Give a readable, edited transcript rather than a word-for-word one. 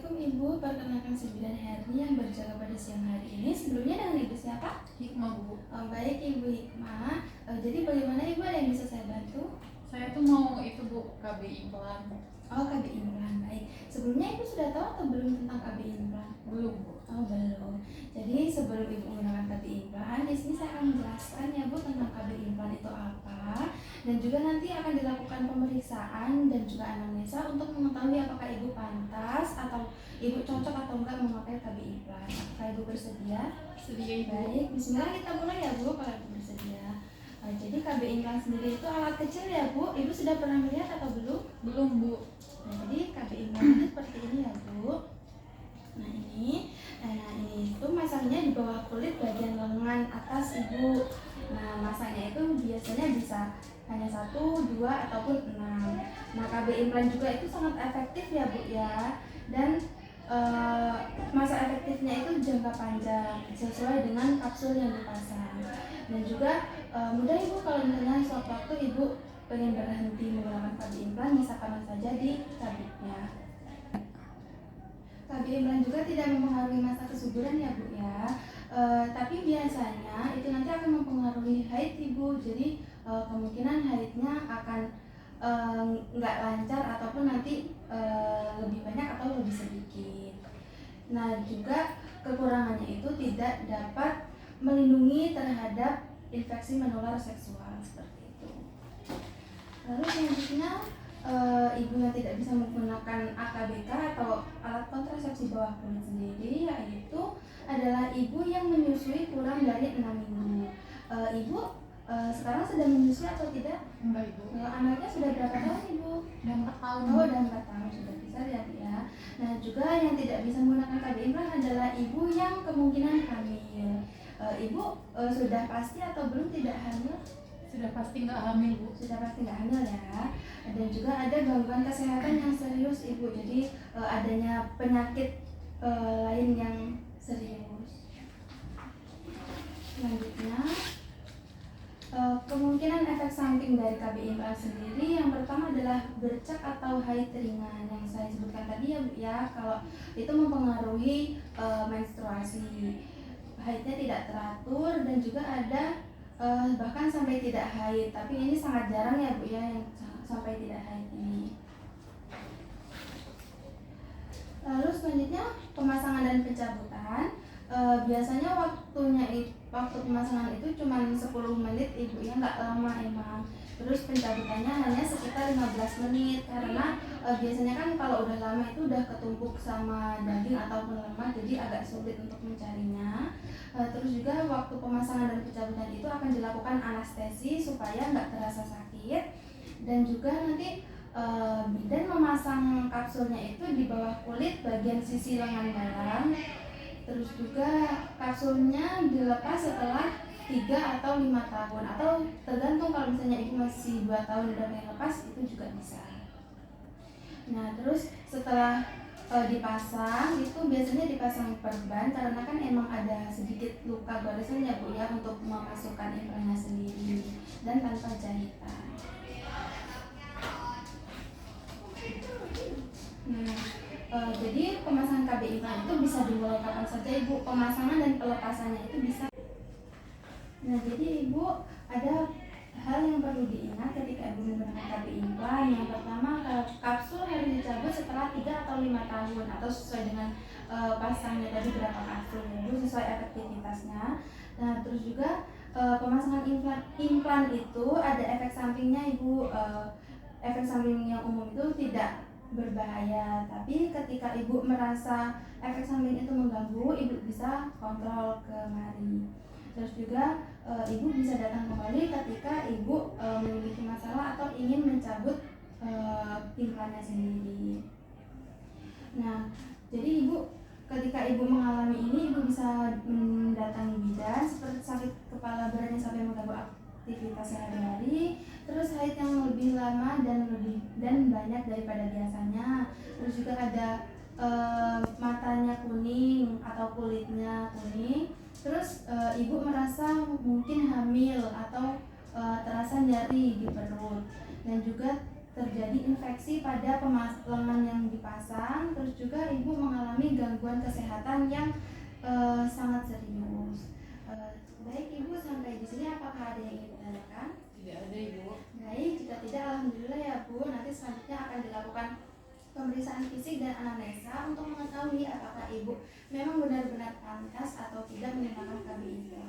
Assalamualaikum Ibu, perkenalkan saya Herni yang berjaga pada siang hari ini. Sebelumnya dengan Ibu siapa? Hikmah, Bu. Baik Ibu Hikmah. Jadi bagaimana Ibu, ada yang bisa saya bantu? Saya tuh mau itu, Bu, KB implan. Oh, KB implan, baik. Sebelumnya Ibu sudah tahu atau belum tentang KB implan? Belum, Bu. Oh, belum. Jadi sebelum Ibu menggunakan KB implan, di sini saya akan menjelaskan ya Bu tentang KB implan itu apa, dan juga nanti akan dilakukan pemeriksaan dan juga anamnesa untuk mengetahui apakah Ibu pantas atau Ibu cocok atau enggak memakai KB implan. Apakah Ibu bersedia? Sedia, Ibu. Baik, bismillah kita mulai ya Bu kalau Ibu bersedia. Jadi KB implan sendiri itu alat kecil ya Bu. Ibu sudah pernah melihat atau belum? Belum, Bu. Nah, jadi KB implan itu seperti ini ya Bu. Nah ini itu masangnya di bawah kulit bagian lengan atas Ibu. Nah masangnya itu biasanya bisa hanya 1, 2 ataupun 6. Nah KB implan juga itu sangat efektif ya Bu ya. Dan masa efektifnya itu jangka panjang sesuai dengan kapsul yang dipasang. Dan juga mudah Ibu kalau misalnya suatu waktu Ibu pengen berhenti menggunakan KB implan, bisa kapan saja dicabutnya. KB implan juga tidak mempengaruhi masa kesuburan ya Bu ya. Tapi biasanya itu nanti akan mempengaruhi haid Ibu. Jadi kemungkinan haidnya akan nggak lancar ataupun nanti lebih banyak atau lebih sedikit. Nah juga kekurangannya itu tidak dapat melindungi terhadap infeksi menular seksual seperti itu. Lalu selanjutnya ibu yang tidak bisa menggunakan AKBK atau alat kontrasepsi bawah kulit sendiri, yaitu adalah ibu yang menyusui kurang dari 6 minggu. Ibu sekarang sedang menyusui atau tidak? Enggak, Ibu. Anaknya sudah berapa tahun Ibu? Udah 4 tahun. Oh, udah 4 tahun, sudah besar ya Bu ya. Nah juga yang tidak bisa menggunakan KB implan adalah ibu yang kemungkinan hamil. Ibu sudah pasti atau belum tidak hamil? Sudah pasti nggak hamil, Bu. Sudah pasti nggak hamil ya. Dan juga ada gangguan kesehatan yang serius Ibu. Jadi adanya penyakit lain yang serius. Selanjutnya kemungkinan efek samping dari KB implan sendiri, yang pertama adalah bercak atau haid ringan yang saya sebutkan tadi ya Bu ya. Kalau itu mempengaruhi menstruasi, haidnya tidak teratur, dan juga ada bahkan sampai tidak haid. Tapi ini sangat jarang ya Bu ya yang sampai tidak haid ini. Lalu selanjutnya pemasangan dan pencabutan. Biasanya waktu pemasangan itu cuma 10 menit Ibu ya, nggak lama emang. Terus pencabutannya hanya sekitar 15 menit karena biasanya kan kalau udah lama itu udah ketumpuk sama daging ataupun lemak, jadi agak sulit untuk mencarinya. Terus juga waktu pemasangan dan pencabutan itu akan dilakukan anestesi supaya nggak terasa sakit. Dan juga nanti bidan memasang kapsulnya itu di bawah kulit bagian sisi lengan dalam. Terus juga kapsulnya dilepas setelah 3 atau 5 tahun, atau tergantung kalau misalnya ibu masih 2 tahun udah pengen lepas, itu juga bisa. Nah terus setelah dipasang itu biasanya dipasang perban karena kan emang ada sedikit luka goresan ya Bu ya, untuk memasukkan implannya sendiri dan tanpa jahitan. Nah, jadi pemasangan KB implan itu bisa dimulai kapan saja Ibu. Pemasangan dan pelepasannya itu bisa. Nah, jadi Ibu ada hal yang perlu diingat ketika Ibu menggunakan KB implan. Yang pertama, kapsul harus dicabut setelah 3 atau 5 tahun atau sesuai dengan pasangnya tadi berapa kapsul Ibu, sesuai efektivitasnya. Nah, terus juga pemasangan implan itu ada efek sampingnya Ibu. Efek samping yang umum itu tidak berbahaya, tapi ketika ibu merasa efek samping itu mengganggu, ibu bisa kontrol kemari. Terus juga ibu bisa datang kembali ketika ibu memiliki masalah atau ingin mencabut implannya sendiri. Nah, jadi ibu ketika ibu mengalami ini, ibu bisa mendatangi bidan seperti sakit kepala berat yang sampai mengganggu aktivitas sehari-hari, terus haid yang lebih lama dan banyak daripada biasanya, terus juga ada matanya kuning atau kulitnya kuning, terus ibu merasa mungkin hamil atau terasa nyeri di perut, dan juga terjadi infeksi pada lengan yang dipasang, terus juga ibu mengalami gangguan kesehatan yang sangat serius. Baik Ibu, sampai di sini apakah ada yang ingin ditanyakan? Tidak ada Ibu. Baik, jika tidak alhamdulillah ya Bu. Nanti selanjutnya akan dilakukan pemeriksaan fisik dan anamnesa untuk mengetahui apakah Ibu memang benar-benar pantas atau tidak menggunakan KB Implan.